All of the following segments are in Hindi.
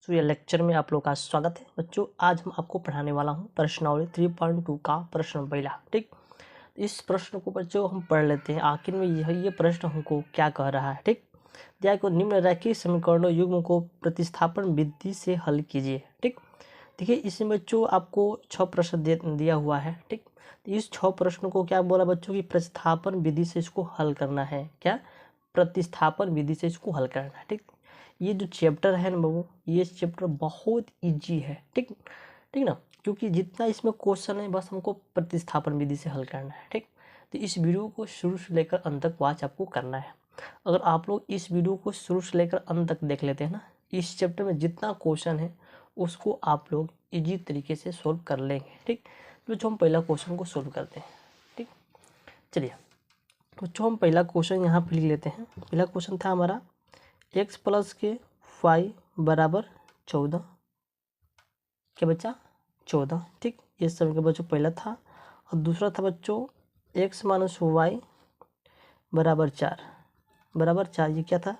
तो ये लेक्चर में आप लोग का स्वागत है बच्चों। आज हम आपको पढ़ाने वाला हूँ प्रश्नावली 3.2 का प्रश्न पहला। ठीक, इस प्रश्न को बच्चों हम पढ़ लेते हैं, आखिर में ये प्रश्न हमको क्या कह रहा है। ठीक, दिया को निम्न रैखिक समीकरणों युग्म को प्रतिस्थापन विधि से हल कीजिए। ठीक, देखिए इसमें बच्चों आपको 6 प्रश्न दिया हुआ है। ठीक, तो इस 6 प्रश्नों को क्या बोला बच्चों की प्रतिस्थापन विधि से इसको हल करना है। क्या? प्रतिस्थापन विधि से इसको हल करना है। ठीक, ये जो चैप्टर है ना बाबू, ये चैप्टर बहुत इजी है। ठीक ठीक ना, क्योंकि जितना इसमें क्वेश्चन है बस हमको प्रतिस्थापन विधि से हल करना है। ठीक, तो इस वीडियो को शुरू से लेकर अंत तक वॉच आपको करना है। अगर आप लोग इस वीडियो को शुरू से लेकर अंत तक देख लेते हैं ना, इस चैप्टर में जितना क्वेश्चन है उसको आप लोग इजी तरीके से सोल्व कर लेंगे। ठीक, तो जो हम पहला क्वेश्चन को सोल्व करते हैं। ठीक, चलिए तो जो हम पहला क्वेश्चन यहाँ पे लिख लेते हैं। पहला क्वेश्चन था हमारा x प्लस के वाई बराबर 14। क्या बच्चा? 14। ठीक, ये सब का बच्चों पहला था। और दूसरा था बच्चों x माइनस वाई बराबर 4 बराबर 4। ये क्या था?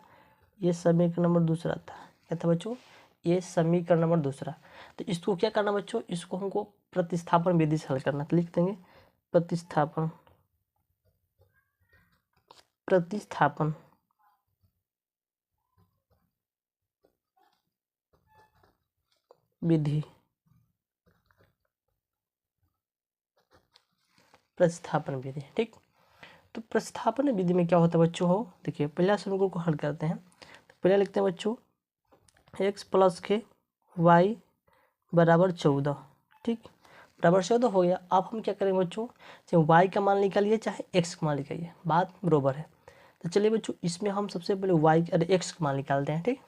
ये समीकरण नंबर दूसरा था। क्या था बच्चों? ये समीकरण नंबर दूसरा। तो इसको क्या करना बच्चों, इसको हमको प्रतिस्थापन विधि से हल करना। तो लिख देंगे प्रतिस्थापन प्रतिस्थापन विधि प्रतिस्थापन विधि। ठीक, तो प्रतिस्थापन विधि में क्या होता है बच्चों? हो देखिए, पहला समीकरण को हल करते हैं। तो पहला लिखते हैं बच्चों x प्लस के वाई बराबर 14। ठीक, बराबर 14 हो गया। अब हम क्या करेंगे बच्चों, चाहे y का मान निकालिए चाहे x का मान निकालिए, बात बरोबर है। तो चलिए बच्चों, इसमें हम सबसे पहले x का मान निकालते हैं। ठीक,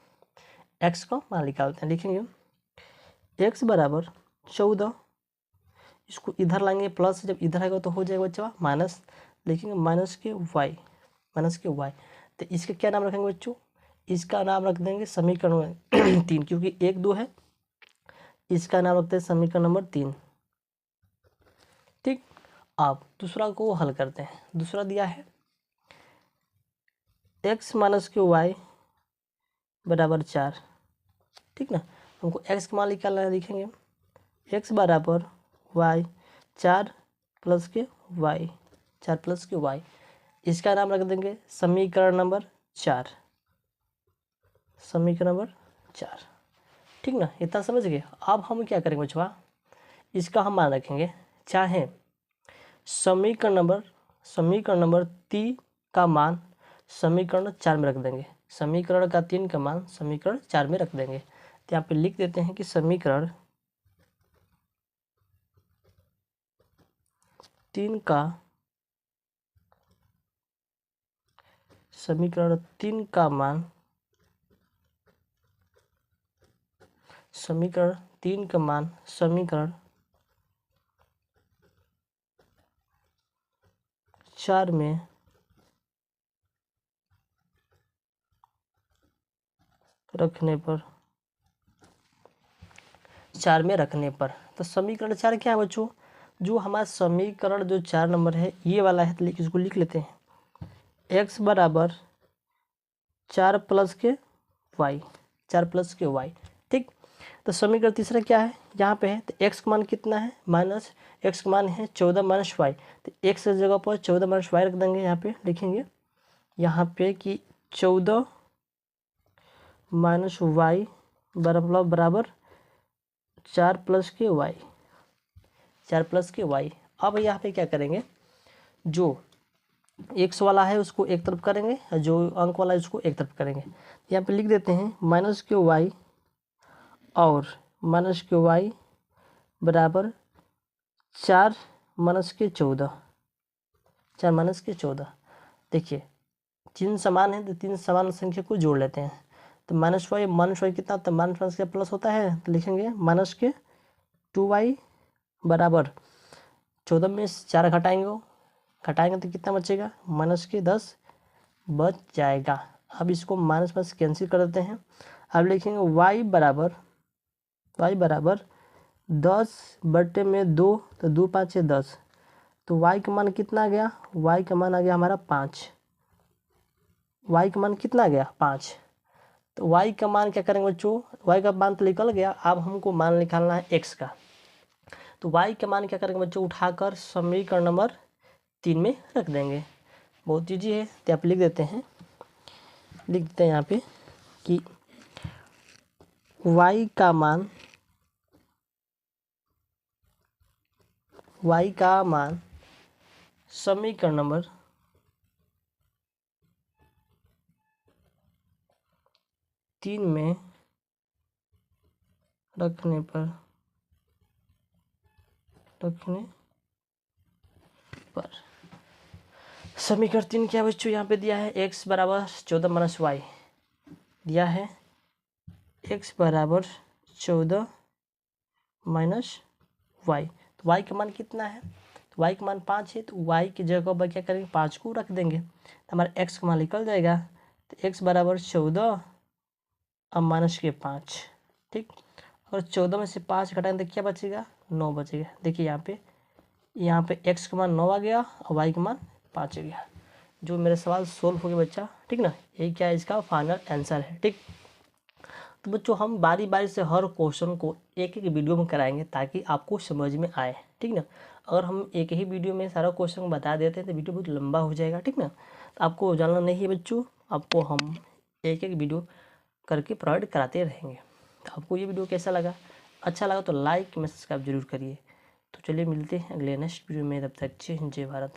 x का मान निकालते हैं। लिखेंगे x बराबर 14, इसको इधर लाएंगे प्लस, जब इधर आएगा तो हो जाएगा बच्चा माइनस। लिखेंगे माइनस के y। तो इसका क्या नाम रखेंगे बच्चों? इसका नाम रख देंगे समीकरण में 3, क्योंकि 1 2 है। इसका नाम रखते हैं समीकरण नंबर 3। ठीक, अब दूसरा को हल करते हैं। दूसरा दिया है x माइनस के y बराबर 4। ठीक ना, हमको x का मान निकालना है। लिखेंगे x बराबर y 4 प्लस के y, 4 प्लस के y। इसका नाम रख देंगे समीकरण नंबर 4। समीकरण नंबर 4। ठीक ना, इतना समझ गए। अब हम क्या करेंगे बच्चों, इसका हम मान रखेंगे, चाहे समीकरण नंबर 3 का मान समीकरण 4 में रख देंगे। समीकरण का 3 का मान समीकरण 4 में रख देंगे। तो यहाँ पे लिख देते हैं कि समीकरण 3 का मान समीकरण 4 में रखने पर तो समीकरण 4 क्या है बच्चों? जो हमारा समीकरण जो 4 नंबर है ये वाला है। तो इसको लिख लेते हैं x बराबर 4 प्लस के वाई, 4 प्लस के वाई। ठीक, तो समीकरण तीसरा क्या है यहाँ पे है? तो x का मान कितना है? माइनस x का मान है 14 माइनस वाई। तो x की जगह पर 14 माइनस वाई रख देंगे। यहाँ पे लिखेंगे यहाँ पे कि 14 माइनस वाई बराबर 4 प्लस के वाई, 4 प्लस के वाई। अब यहाँ पे क्या करेंगे, जो x वाला है उसको एक तरफ करेंगे और जो अंक वाला है उसको एक तरफ करेंगे। यहाँ पे लिख देते हैं माइनस के वाई और माइनस के वाई बराबर 4 माइनस के 14, 4 माइनस के 14। देखिए चिन्ह समान है तो 3 समान संख्या को जोड़ लेते हैं। तो माइनस वाई कितना होता है? माइनस के प्लस होता है। तो लिखेंगे माइनस के 2y बराबर 14 में 4 घटाएंगे तो कितना बचेगा? माइनस के 10 बच जाएगा। अब इसको माइनस कैंसिल कर देते हैं। अब लिखेंगे y बराबर 10 बटे में 2, तो 2 5 है 10। तो y का मान कितना आ गया? y का मान आ गया हमारा 5। y का मान कितना आ गया? 5। तो y का मान क्या करेंगे बच्चों, y का मान तो निकल गया, अब हमको मान निकालना है x का। तो y का मान क्या करेंगे बच्चों, उठाकर समीकरण नंबर 3 में रख देंगे। बहुत ईजी है, तो आप लिख देते हैं यहाँ पे कि y का मान समीकरण नंबर 3 में रखने पर समीकरण 3 क्या बच्चों यहाँ पे दिया है, x बराबर 14 माइनस वाई दिया है, x बराबर 14 माइनस वाई। तो y का मान कितना है, तो y का मान 5 है, तो y की जगह पर क्या करेंगे 5 को रख देंगे, तो हमारा x का मान निकल जाएगा। तो x बराबर 14 अब माइनस के 5, ठीक। और 14 में से 5 घटाएंगे तो क्या बचेगा, 9 बचेगा। देखिए यहाँ पे x का मान 9 आ गया और y का मान 5 आ गया। जो मेरा सवाल सोल्व हो गया बच्चा, ठीक ना। यही क्या है, इसका फाइनल आंसर है, ठीक। तो बच्चों हम बारी बारी से हर क्वेश्चन को एक एक वीडियो में कराएंगे ताकि आपको समझ में आए, ठीक ना। अगर हम एक ही वीडियो में सारा क्वेश्चन बता देते हैं तो वीडियो बहुत लंबा हो जाएगा, ठीक ना। तो आपको जानना नहीं है बच्चों, आपको हम एक एक वीडियो करके प्रोवाइड कराते रहेंगे। तो आपको ये वीडियो कैसा लगा, अच्छा लगा तो लाइक सब्सक्राइब जरूर करिए। तो चलिए मिलते हैं अगले नेक्स्ट वीडियो में, तब तक जय हिंद जय भारत।